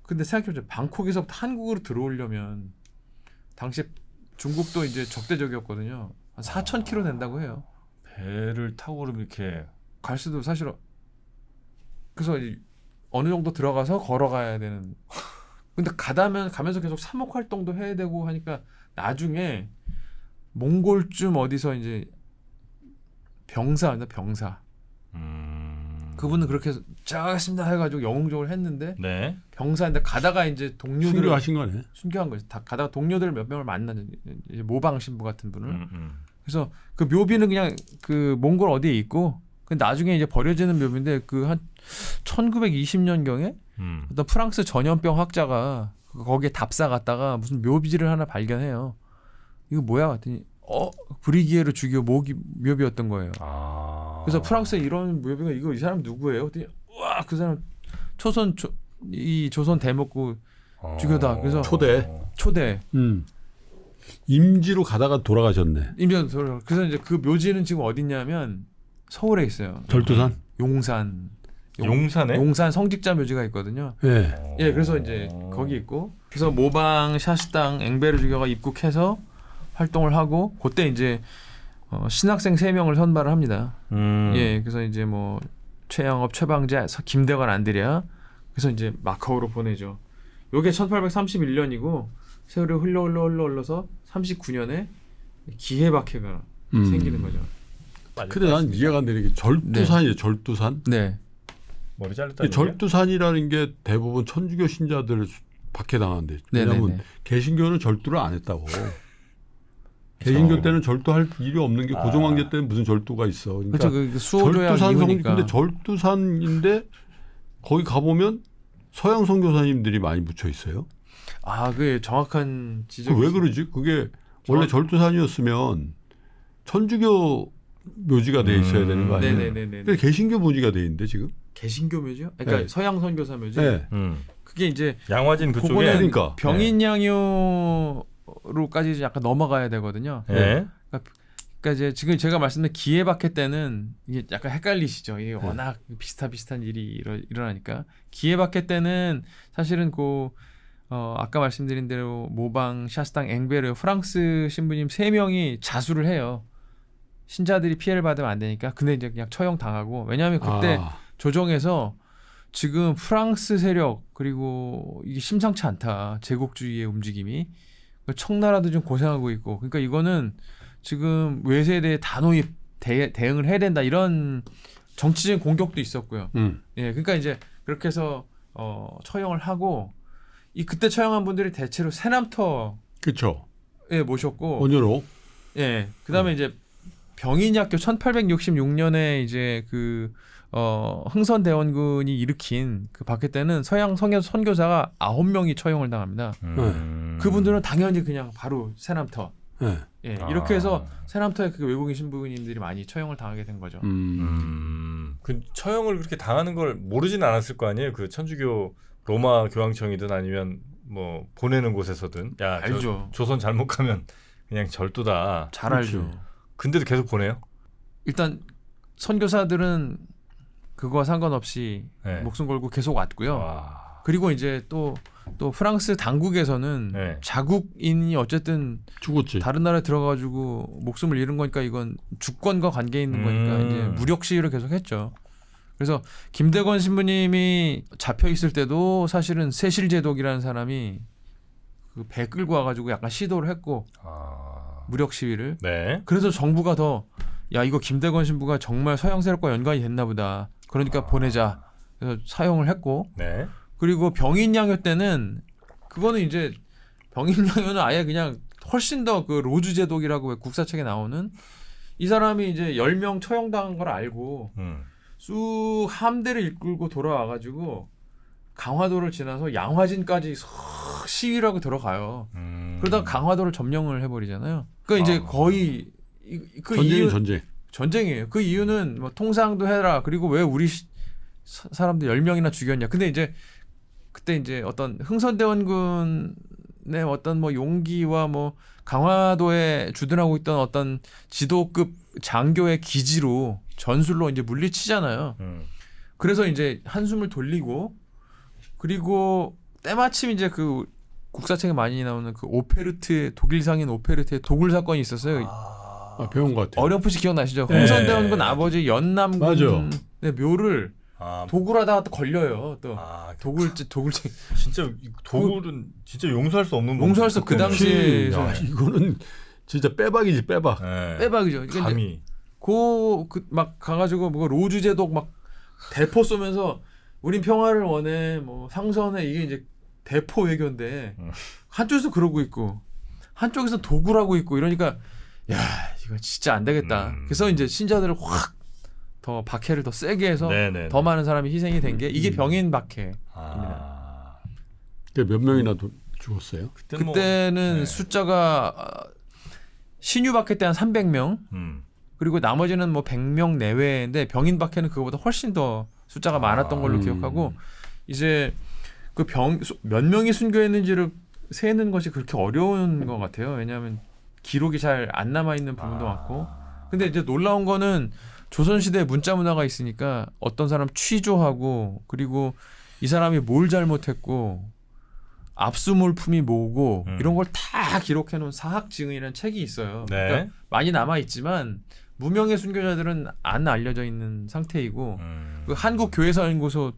근데 생각해보자 방콕에서부터 한국으로 들어오려면 당시 중국도 이제 적대적이었거든요. 한 4,000km 된다고 해요. 배를 타고 이렇게 갈 수도 사실 그래서 어느 정도 들어가서 걸어가야 되는. 근데 가면서 계속 사목 활동도 해야 되고 하니까 나중에 몽골쯤 어디서 이제 병사. 그분은 그렇게 해서 자 하겠습니다 해가지고 영웅적으로 했는데 네. 병사인데 가다가 이제 동료들을 순교하신 거네. 순교한 거죠. 다 가다가 동료들 몇 명을 만나는 모방 신부 같은 분을. 그래서 그 묘비는 그냥 그 몽골 어디에 있고 그 나중에 이제 버려지는 묘비인데 그 한 1920년경에 어떤 프랑스 전염병 학자가 거기에 답사 갔다가 무슨 묘비를 하나 발견해요. 이거 뭐야? 했더니 브리기에르 주교 묘비였던 거예요. 그래서 프랑스에 이런 묘비가 이 사람 누구예요? 했더니 와 그 사람 조선 대목구 주교다. 그래서 초대. 임지로 가다가 돌아가셨네. 그래서 이제 그 묘지는 지금 어딨냐면 서울에 있어요. 절두산? 용산에? 용산 성직자 묘지가 있거든요. 네. 예, 그래서 이제 거기 있고 그래서 모방 샤스당 앵베르 주교가 입국해서 활동을 하고 그때 이제 신학생 3명을 선발을 합니다. 예, 그래서 이제 뭐 최양업, 최방재, 김대관, 안드레아 그래서 이제 마카오로 보내죠. 요게 1831년이고 세월이 흘러서 39년에 기해박해가 생기는 거죠. 근데 난 이해가 안 되는 게 절두산이에요. 절두산. 네. 머리 잘렸다는 절두산이라는 게 대부분 천주교 신자들 박해당한대. 왜냐하면 개신교는 절두를 안 했다고. 개신교 때는 절두할 일이 없는 게 고종황제 때는 무슨 절두가 있어. 그러니까 그렇죠. 그 수호조약 이후니까. 근데 절두산인데 거기 가보면 서양 선교사님들이 많이 묻혀 있어요. 그게 정확한 지적이. 왜 그러지? 그게 원래 절두산이었으면 천주교 묘지가 돼 있어야 되는 거 아니에요? 네네네. 근데 개신교 묘지가 돼 있는데 지금? 개신교 묘지요? 그러니까 네. 서양 선교사 묘지. 네. 그게 이제 양화진 그쪽에. 그러니까. 병인양요로까지 이제 약간 넘어가야 되거든요. 네. 그러니까 이제 지금 제가 말씀드린 기해박해 때는 이게 약간 헷갈리시죠. 이게 워낙 비슷한 일이 일어나니까 기해박해 때는 사실은 아까 말씀드린 대로 모방, 샤스당, 앵베르 프랑스 신부님 3명이 자수를 해요. 신자들이 피해를 받으면 안 되니까. 근데 이제 그냥 처형당하고. 왜냐하면 그때 조정에서 지금 프랑스 세력 그리고 이게 심상치 않다. 제국주의의 움직임이. 청나라도 좀 고생하고 있고. 그러니까 이거는 지금 외세에 대해 단호히 대응을 해야 된다 이런 정치적인 공격도 있었고요. 예, 그러니까 이제 그렇게 해서 처형을 하고 그때 처형한 분들이 대체로 새남터에 그렇죠. 모셨고, 원효로. 예, 그다음에 이제 병인학교 1866년에 이제 그 흥선대원군이 일으킨 그 박해 때는 서양 선교사가 9명이 처형을 당합니다. 그분들은 당연히 그냥 바로 새남터. 네. 예, 이렇게 해서 새남터에 그 외국인 신부님들이 많이 처형을 당하게 된 거죠. 그 처형을 그렇게 당하는 걸 모르진 않았을 거 아니에요. 그 천주교 로마 교황청이든 아니면 뭐 보내는 곳에서든 야, 알죠. 조선 잘못 가면 그냥 절도다. 잘 그렇지. 알죠. 근데도 계속 보내요. 일단 선교사들은 그거와 상관없이 네. 목숨 걸고 계속 왔고요. 와. 그리고 이제 또 프랑스 당국에서는 네. 자국인이 어쨌든 죽었지. 다른 나라에 들어가지고 목숨을 잃은 거니까 이건 주권과 관계 있는 거니까 이제 무력 시위를 계속했죠. 그래서 김대건 신부님이 잡혀 있을 때도 사실은 세실제독이라는 사람이 그 배 끌고 와가지고 약간 시도를 했고 무력 시위를. 네. 그래서 정부가 더 야 이거 김대건 신부가 정말 서양 세력과 연관이 됐나 보다. 그러니까 보내자. 그래서 사용을 했고. 네. 그리고 병인양요 때는 그거는 이제 병인양요는 아예 그냥 훨씬 더 그 로즈 제독이라고 국사책에 나오는 이 사람이 이제 10명 처형당한 걸 알고 쑥 함대를 이끌고 돌아와가지고 강화도를 지나서 양화진까지 시위를 하고 들어가요. 그러다가 강화도를 점령을 해버리잖아요. 그러니까 이제 거의 그 전쟁이 전쟁이에요. 그 이유는 뭐 통상도 해라. 그리고 왜 우리 사람들 10명이나 죽였냐. 근데 이제 그때 이제 어떤 흥선대원군의 어떤 뭐 용기와 뭐 강화도에 주둔하고 있던 어떤 지도급 장교의 기지로 전술로 이제 물리치잖아요. 그래서 이제 한숨을 돌리고 그리고 때마침 이제 그 국사책에 많이 나오는 그 오페르트 독일상인 오페르트의 도굴 사건이 있었어요. 배운 것 같아요. 어렴풋이 기억나시죠? 네. 흥선대원군 아버지 연남군의 맞아. 묘를 도굴하다가 또 걸려요. 또 도굴쟁이. 진짜 도굴은 진짜 용서할 수 없는 용서할 수 그 당시에 야, 이거는 진짜 빼박이지 빼박. 네. 빼박이죠. 감히 막 가가지고 뭐 로즈 제독 막 대포 쏘면서 우린 평화를 원해 뭐 상선해 이게 이제 대포 외교인데 한쪽에서 그러고 있고 한쪽에서 도굴하고 있고 이러니까 야 이거 진짜 안 되겠다. 그래서 이제 신자들을 확 더 박해를 더 세게 해서 네네네. 더 많은 사람이 희생이 된 게 이게 병인 박해입니다. 몇 명이나 죽었어요? 그때는 네. 숫자가 신유 박해 때 한 300명 그리고 나머지는 뭐 100명 내외인데 병인 박해는 그거보다 훨씬 더 숫자가 많았던 걸로 기억하고 이제 그 몇 명이 순교했는지를 세는 것이 그렇게 어려운 것 같아요. 왜냐하면 기록이 잘 안 남아 있는 부분도 많고. 근데 이제 놀라운 거는 조선시대에 문자 문화가 있으니까 어떤 사람 취조하고 그리고 이 사람이 뭘 잘못했고 압수물품이 뭐고 이런 걸 다 기록해놓은 사학증이라는 책이 있어요. 네. 그러니까 많이 남아 있지만 무명의 순교자들은 안 알려져 있는 상태이고 그 한국교회사연구소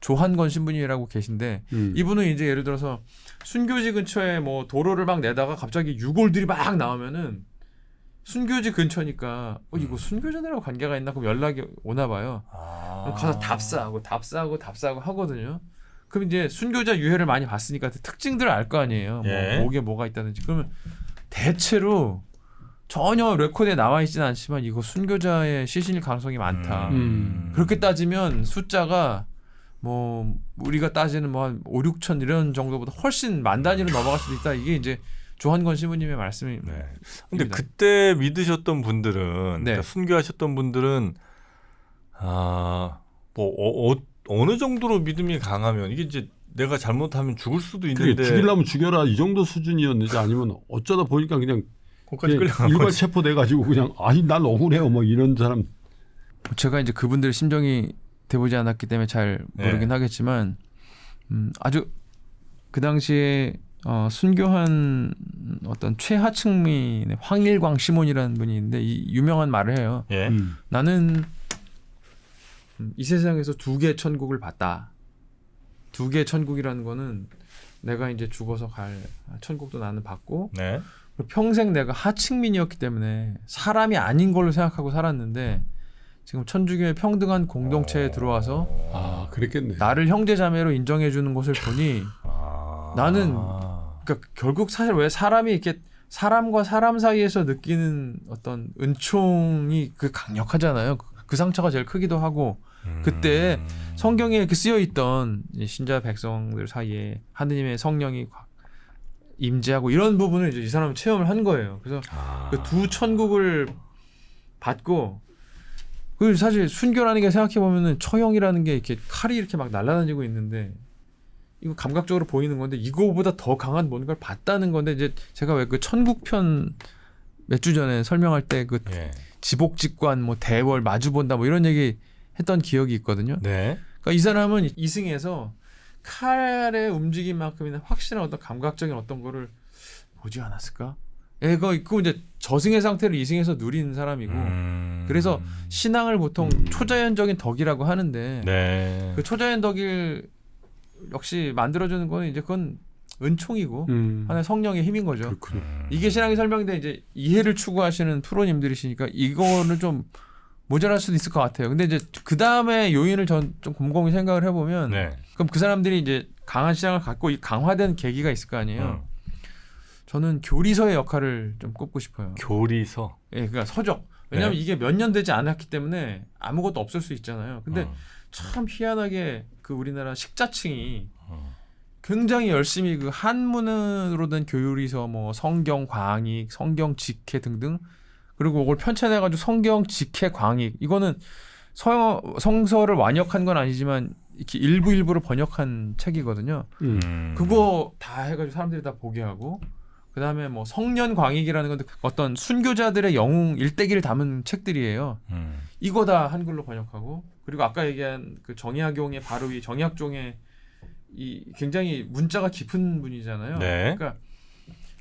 조한건 신부님이라고 계신데 이분은 이제 예를 들어서 순교지 근처에 뭐 도로를 막 내다가 갑자기 유골들이 막 나오면은 순교지 근처니까 이거 순교자들하고 관계가 있나 그럼 연락이 오나 봐요. 그럼 가서 답사하고 하거든요. 그럼 이제 순교자 유해를 많이 봤으니까 특징들을 알 거 아니에요. 예. 뭐 목에 뭐가 있다든지. 그러면 대체로 전혀 레코드에 나와 있지는 않지만 이거 순교자의 시신일 가능성이 많다. 그렇게 따지면 숫자가 뭐 우리가 따지는 뭐 한 5, 6천 이런 정도보다 훨씬 만 단위로 넘어갈 수도 있다. 이게 이제 조한건 신부님의 말씀입니다. 네. 근데 그때 믿으셨던 분들은 네. 그러니까 순교하셨던 분들은 어느 정도로 믿음이 강하면 이게 이제 내가 잘못하면 죽을 수도 있는데 그게 죽이려면 죽여라 이 정도 수준이었는지 아니면 어쩌다 보니까 그냥 거기까지 끌려간 일괄 거지. 체포돼 가지고 그냥 아니 난 억울해요 뭐 이런 사람. 제가 이제 그분들 심정이 돼보지 않았기 때문에 잘 모르긴 네. 하겠지만 아주 그 당시에 순교한 어떤 최하층민의 황일광 시몬이라는 분이 있는데 이 유명한 말을 해요. 예. 나는 이 세상에서 2개의 천국을 봤다. 2개의 천국이라는 거는 내가 이제 죽어서 갈 천국도 나는 봤고 네. 평생 내가 하층민이었기 때문에 사람이 아닌 걸로 생각하고 살았는데 지금 천주교의 평등한 공동체에 들어와서 아, 그랬겠네. 나를 형제자매로 인정해 주는 것을 보니 나는 그러니까 결국 사실 왜 사람이 이렇게 사람과 사람 사이에서 느끼는 어떤 은총이 그 강력하잖아요. 그 상처가 제일 크기도 하고 그때 성경에 이렇게 쓰여 있던 신자 백성들 사이에 하느님의 성령이 임재하고 이런 부분을 이제 이 사람은 체험을 한 거예요. 그래서 그 두 천국을 받고 그 사실 순교라는 게 생각해 보면은 처형이라는 게 이렇게 칼이 이렇게 막 날아다니고 있는데 이거 감각적으로 보이는 건데 이거보다 더 강한 뭔가를 봤다는 건데 이제 제가 왜 그 천국편 몇 주 전에 설명할 때 그 예. 지복직관 뭐 대월 마주본다 뭐 이런 얘기 했던 기억이 있거든요. 네. 그러니까 이 사람은 이승에서 칼의 움직임만큼이나 확실한 어떤 감각적인 어떤 거를 보지 않았을까? 그거 이제 저승의 상태를 이승에서 누린 사람이고 그래서 신앙을 보통 초자연적인 덕이라고 하는데 네. 그 초자연 덕일 역시 만들어주는 거는 이제 그건 은총이고 하나의 성령의 힘인 거죠. 그렇군요. 이게 신앙이 설명돼 이제 이해를 추구하시는 프로님들이시니까 이거는 좀 모자랄 수도 있을 것 같아요. 근데 이제 그 다음에 요인을 전 좀 곰곰이 생각을 해보면 네. 그럼 그 사람들이 이제 강한 신앙을 갖고 강화된 계기가 있을 거 아니에요. 저는 교리서의 역할을 좀 꼽고 싶어요. 교리서. 예, 그러니까 서적. 왜냐하면 네. 이게 몇 년 되지 않았기 때문에 아무것도 없을 수 있잖아요. 근데 참 희한하게 그 우리나라 식자층이 굉장히 열심히 그 한문으로 된 교리서 뭐 성경 광익, 성경 직해 등등 그리고 그걸 편찬해가지고 성경 직해 광익 이거는 성서를 완역한 건 아니지만 이렇게 일부를 번역한 책이거든요. 그거 다 해가지고 사람들이 다 보게 하고 그 다음에 뭐 성년 광익이라는 건데 어떤 순교자들의 영웅 일대기를 담은 책들이에요. 이거 다 한글로 번역하고 그리고 아까 얘기한 그 정의학용의 바로 위 정의학종의 이 굉장히 문자가 깊은 분이잖아요. 네. 그러니까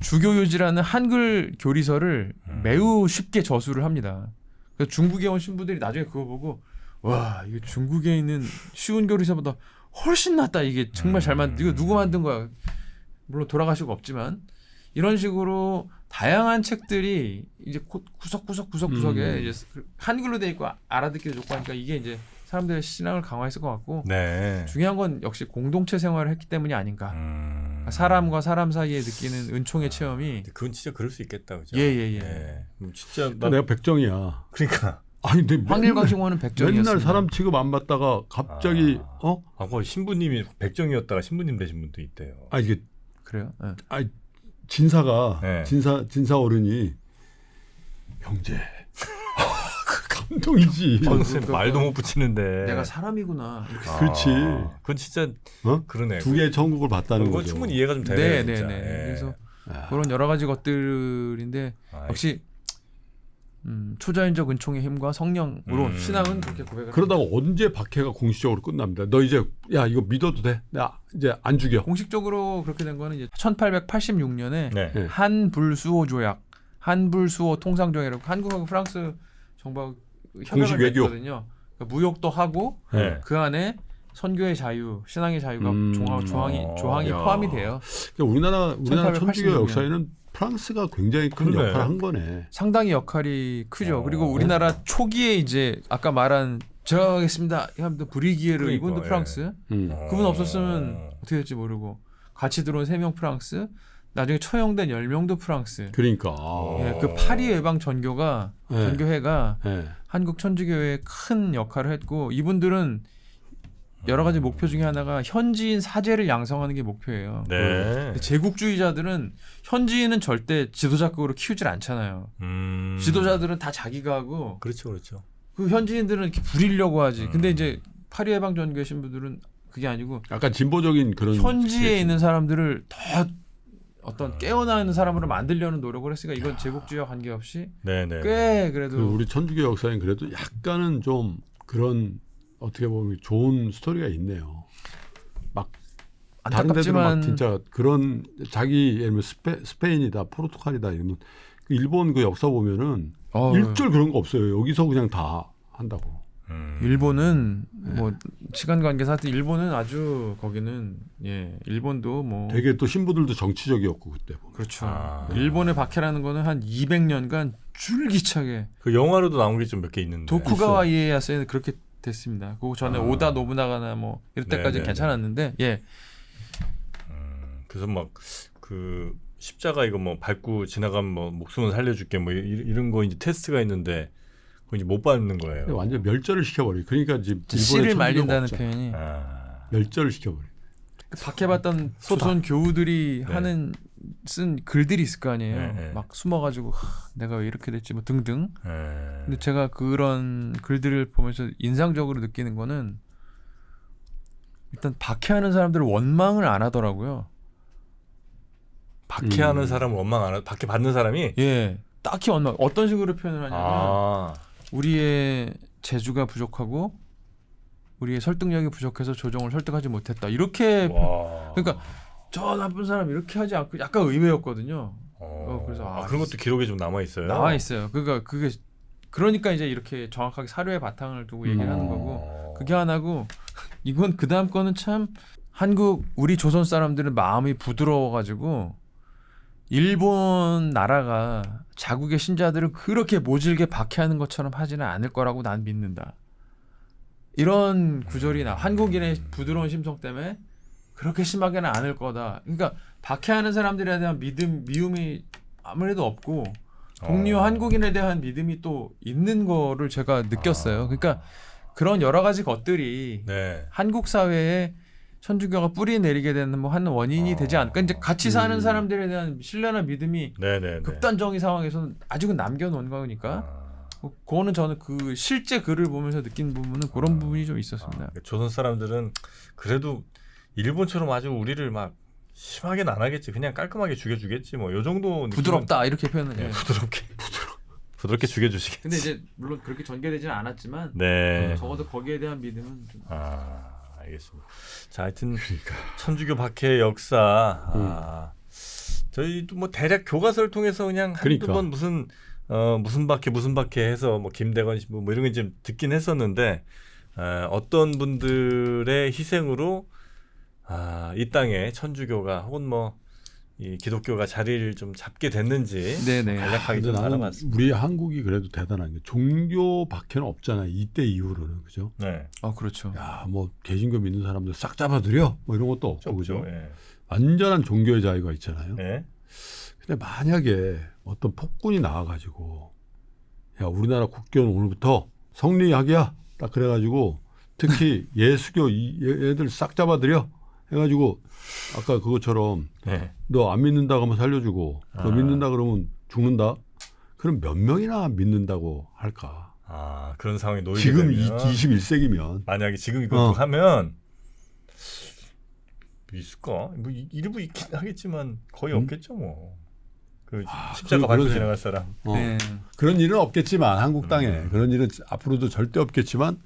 주교유지라는 한글 교리서를 매우 쉽게 저수를 합니다. 그래서 중국에 온 신부들이 나중에 그거 보고 와 이거 중국에 있는 쉬운 교리서보다 훨씬 낫다. 이게 정말 잘 만든 이거 누구 만든 거야. 물론 돌아가시고 없지만 이런 식으로 다양한 책들이 이제 구석구석에 이제 한글로 돼 있고 알아듣기도 좋고 하니까 이게 이제 사람들의 신앙을 강화했을 것 같고 네. 중요한 건 역시 공동체 생활을 했기 때문이 아닌가. 사람과 사람 사이에 느끼는 은총의 체험이 그건 진짜 그럴 수 있겠다, 그죠? 예. 진짜 내가 백정이야. 그러니까. 아니, 내 황일광신호는 백정이었습니다. 맨날 사람 취급 안 받다가 갑자기 그 신부님이 백정이었다가 신부님 되신 분도 있대요. 이게 그래요? 네. 진사가 네. 진사 어른이 형제. 감동이지. 선생 말도 못 붙이는데. 내가 사람이구나. 이렇게. 그렇지. 그건 진짜 그러네. 두 개의 천국을 봤다는 그건 거죠. 충분히 이해가 좀 되네요. 네. 진짜. 그래서 그런 여러 가지 것들인데 역시 초자연적 은총의 힘과 성령으로 신앙은 그렇게 고백을 그러다가 언제 박해가 공식적으로 끝납니다. 너 이제 야 이거 믿어도 돼. 나 이제 안 죽여. 공식적으로 그렇게 된 거는 이제 1886년에 네. 한불수호 조약, 한불수호 통상조약이라고 한국하고 프랑스 정부하고 공식 협약을 외교. 맺거든요. 그러니까 무역도 하고 네. 그 안에 선교의 자유, 신앙의 자유가 조항이 야. 포함이 돼요. 그러니까 우리나라 1886 천주교 년. 역사에는 프랑스가 굉장히 큰 그러네. 역할을 한 거네. 상당히 역할이 크죠. 그리고 우리나라 초기에 이제 아까 말한 제가 하겠습니다. 브리기에르 그러니까, 이분도 프랑스. 그분 없었으면 어떻게 될지 모르고 같이 들어온 3명 프랑스. 나중에 처형된 10명도 프랑스. 그러니까. 예, 그 파리 외방 전교회가 네. 한국 천주교회에 큰 역할을 했고 이분들은 여러 가지 목표 중에 하나가 현지인 사제를 양성하는 게 목표예요. 네. 근데 제국주의자들은 현지인은 절대 지도자급으로 키우질 않잖아요. 지도자들은 다 자기가 하고 그렇죠. 그 현지인들은 이렇게 부리려고 하지. 근데 이제 파리 해방 전교회 신부들은 그게 아니고 약간 진보적인 그런 현지에 있는 사람들을 더 어떤 깨어나 있는 사람으로 만들려는 노력을 했으니까 이건 제국주의와 관계없이 네네. 꽤 그래도 우리 천주교 역사엔 그래도 약간은 좀 그런 어떻게 보면 좋은 스토리가 있네요. 막 다른 데들은 막 안타깝지만 진짜 그런 자기 예를 들면 스페인이다 포르투갈이다 이러면 그 일본 그 역사 보면은 일절 그런 거 없어요. 여기서 그냥 다 한다고. 일본은 뭐 시간 관계상 일본은 아주 거기는 일본도 뭐 되게 또 신부들도 정치적이었고 그때 보면. 그렇죠. 아. 일본의 박해라는 거는 한 200년간 줄기차게 그 영화로도 나온 게 좀 몇 개 있는데. 도쿠가와 이에야스에는 그렇게 됐습니다. 그 전에 오다 노부나가나 뭐 이럴 때까지는 네네네. 괜찮았는데 그래서 막 그 십자가 이거 뭐 밟고 지나가면 뭐 목숨을 살려줄게 뭐 이런 거 이제 테스트가 있는데 그거 이제 못 밟는 거예요. 완전 멸절을 시켜버려. 그러니까 지금 씨를 일본의 말린다는 천주교가 없잖아. 표현이 멸절을 시켜버려. 박해받던 조선 교우들이 네. 하는 쓴 글들이 있을 거 아니에요. 네. 막 숨어가지고 내가 왜 이렇게 됐지 뭐 등등. 네. 근데 제가 그런 글들을 보면서 인상적으로 느끼는 거는 일단 박해하는 사람들을 원망을 안 하더라고요. 박해하는 사람을 원망 안 하고 박해 받는 사람이 딱히 원망. 어떤 식으로 표현을 하냐면 우리의 재주가 부족하고 우리의 설득력이 부족해서 조정을 설득하지 못했다. 이렇게 와. 그러니까 저 나쁜 사람 이렇게 하지 않고 약간 의외였거든요. 그래서 그런 것도 기록에 좀 남아 있어요. 나와 있어요. 그러니까 이제 이렇게 정확하게 사료의 바탕을 두고 얘기를 하는 거고 그게 하나고 이건 그 다음 거는 참 한국 우리 조선 사람들은 마음이 부드러워가지고 일본 나라가 자국의 신자들을 그렇게 모질게 박해하는 것처럼 하지는 않을 거라고 난 믿는다. 이런 구절이 한국인의 부드러운 심성 때문에 그렇게 심하게는 않을 거다. 그러니까 박해하는 사람들에 대한 미움이 아무래도 없고 동료 한국인에 대한 믿음이 또 있는 거를 제가 느꼈어요. 그러니까 그런 여러 가지 것들이 한국 사회에 천주교가 뿌리 내리게 되는 뭐 한 원인이 되지 않을까. 이제 같이 사는 사람들에 대한 신뢰나 믿음이 극단적인 상황에서는 아직은 남겨놓은 거니까. 그거는 저는 그 실제 글을 보면서 느낀 부분은 그런 부분이 좀 있었습니다. 조선 사람들은 그래도 일본처럼 아주 우리를 막 심하게는 안 하겠지. 그냥 깔끔하게 죽여주겠지. 뭐 요 정도 부드럽다 이렇게 표현을 해요. 부드럽게 죽여주시겠지. 근데 이제 물론 그렇게 전개되지는 않았지만 적어도 거기에 대한 믿음은 좀. 알겠습니다. 자, 하여튼 천주교 박해 역사. 저희도 뭐 대략 교과서를 통해서 그냥 한두 번 무슨 박해 해서 뭐 김대건 신부 뭐 이런 거 좀 듣긴 했었는데 어떤 분들의 희생으로 이 땅에 천주교가 혹은 뭐 이 기독교가 자리를 좀 잡게 됐는지 간략하게 좀 알아봤습니다. 우리 한국이 그래도 대단한 게 종교 박해는 없잖아요. 이때 이후로는 그죠? 네. 그렇죠. 야, 뭐 개신교 믿는 사람들 싹 잡아들여 뭐 이런 것도 없고 그죠? 네. 완전한 종교의 자유가 있잖아요. 네. 근데 만약에 어떤 폭군이 나와가지고 야 우리나라 국교는 오늘부터 성리학이야 딱 그래가지고 특히 예수교 얘들 싹 잡아들여 해가지고 아까 그것처럼 너 안 믿는다고 하면 살려주고 너 믿는다 그러면 죽는다. 그럼 몇 명이나 믿는다고 할까? 그런 상황이 놓이게 지금 되면 21세기면 만약에 지금 이거 하면 있을까? 뭐 일부 있긴 하겠지만 거의 없겠죠 뭐. 그 십자가 밟고 지나갈 사람. 그런 일은 없겠지만 한국 땅에 그런 일은 앞으로도 절대 없겠지만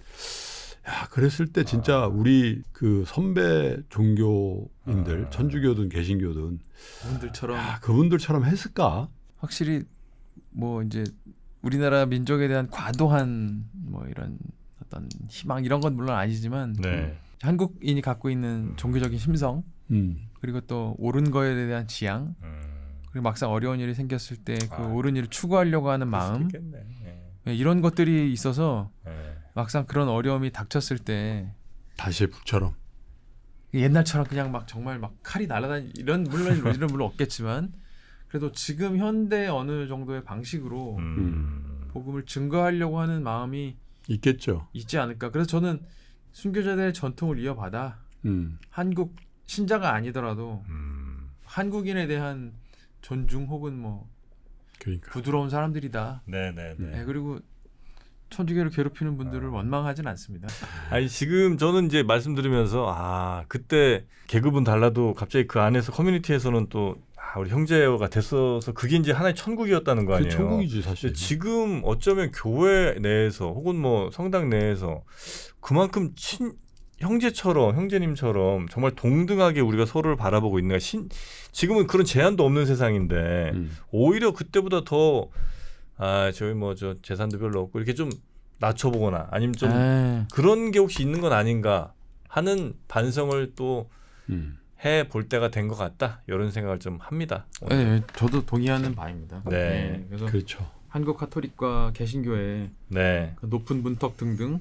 야 그랬을 때 진짜 우리 그 선배 종교인들 천주교든 개신교든 그분들처럼 했을까? 확실히 뭐 이제 우리나라 민족에 대한 과도한 뭐 이런 어떤 희망 이런 건 물론 아니지만 한국인이 갖고 있는 종교적인 심성 그리고 또 옳은 거에 대한 지향 그리고 막상 어려운 일이 생겼을 때 그 옳은 일을 추구하려고 하는 마음 이런 것들이 있어서 막상 그런 어려움이 닥쳤을 때 다시의 북처럼 옛날처럼 그냥 막 정말 막 칼이 날아다니 이런 물론 없겠지만 그래도 지금 현대 어느 정도의 방식으로 복음을 증거하려고 하는 마음이 있겠죠. 있지 않을까. 그래서 저는 순교자들의 전통을 이어받아 한국 신자가 아니더라도 한국인에 대한 존중 혹은 뭐 부드러운 사람들이다. 그리고 천주교를 괴롭히는 분들을 원망하진 않습니다. 아니 지금 저는 이제 말씀드리면서 그때 계급은 달라도 갑자기 그 안에서 커뮤니티에서는 또 우리 형제가 됐어서 그게 이제 하나의 천국이었다는 거 아니에요. 천국이지 사실. 지금 어쩌면 교회 내에서 혹은 뭐 성당 내에서 그만큼 형제처럼 형제님처럼 정말 동등하게 우리가 서로를 바라보고 있는 지금은 그런 제한도 없는 세상인데 오히려 그때보다 더 저희 뭐 저 재산도 별로 없고 이렇게 좀 낮춰보거나 아니면 좀 에이. 그런 게 혹시 있는 건 아닌가 하는 반성을 또 음. 해볼 때가 된 것 같다 이런 생각을 좀 합니다. 네, 저도 동의하는 바입니다. 네. 그래서 그렇죠. 한국 카톨릭과 개신교의 네. 그 높은 문턱 등등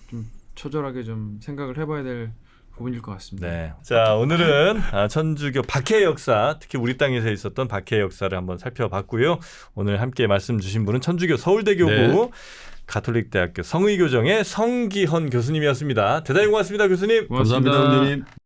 좀 처절하게 좀 생각을 해봐야 될 부분일 것 같습니다. 네. 자, 오늘은 천주교 박해의 역사, 특히 우리 땅에서 있었던 박해의 역사를 한번 살펴봤고요. 오늘 함께 말씀 주신 분은 천주교 서울대교구 네. 가톨릭대학교 성의교정의 성기헌 교수님이었습니다. 대단히 고맙습니다, 교수님. 고맙습니다. 감사합니다, 원장님.